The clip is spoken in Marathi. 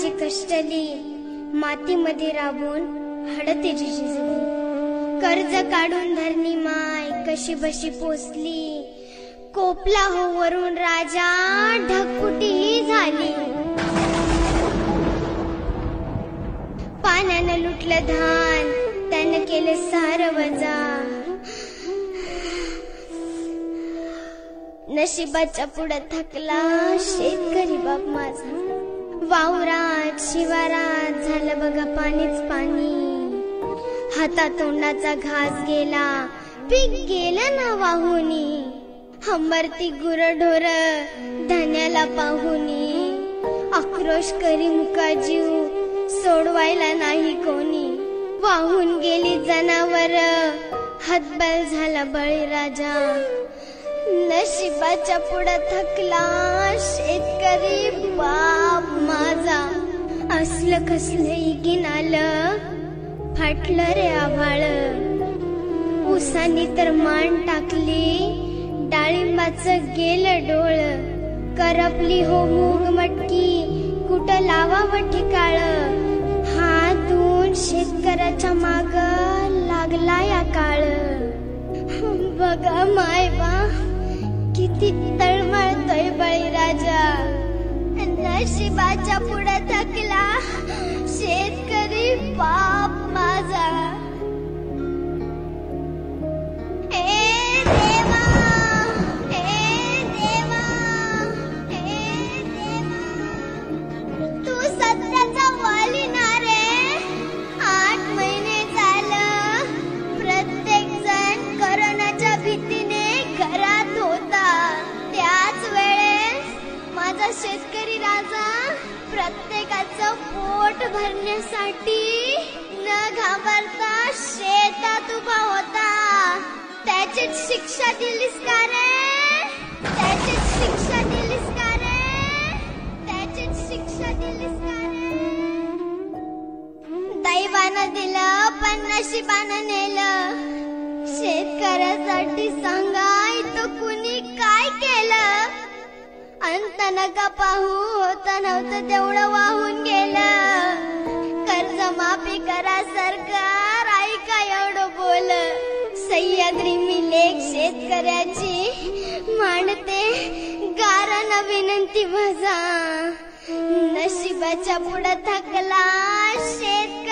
जगाची कष्टली मातीमध्ये राबून हडतेची शिजली. कर्ज काढून धरणी माय कशी बशी पोचली. कोपला हो वरून राजा ढगफुटी झाली. पाण्यानं लुटलं धान त्यानं केलं सार वजा. नशिबाच्या पुढे थकला शेतकरी बाप माझा. वावरात शिवारात झालं बघा पाणीच पाणी. हातातोंडाचा घास गेला पीक गेलं ना वाहुनी. हंबरती गुरढोर धान्याला पाहुनी. आक्रोश करी मुका जीव सोडवायला नाही कोणी. वाहून गेली जनावर हातबल झाला बळीराजा. नशिबाच्या पुढे थकला शेतकरी बाप माझा. असलं कसलं इगीन आलं फाटलं रे आभाळ. उसानी तर मान टाकली डाळिंबाचं गेलं डोळ. करपली हो मूग मटकी कुठं लावावं ठिकाळ. हात धुवून शेतकऱ्याच्या माग लागला या काळ. बघा मायबा किती तळमळतोय बळीराजा. नशिबाच्या पुढे थकला शेतकरी बाप माझा. तू सत्याचा वाली ना रे. 8 महिने झालं प्रत्येक जण कोरोनाच्या भीतीने घरात होता. त्याच वेळेस माझा शेतकरी राजा प्रत्येकाचं पोट भरण्यासाठी न घाबरता शेतात उभा होता. त्याचीच शिक्षा दिलीस का रे. त्याचीच शिक्षा दिलीस का रे. त्याचीच शिक्षा दिलीस का रे. दैवानं दिलं पण नशिबानं नेलं. शेतकऱ्यासाठी सांगा इथं कुणी काय केलं. अंत नका पाहू होता नव्हतं तेवढं वाहून गेलं. कर्ज माफी करा सरकार ऐका एवढं बोल. सह्याद्री मी लेख शेतकऱ्याची मांडते गारानं विनंती माझा. नशिबाच्या पुढे थकला शेतकरी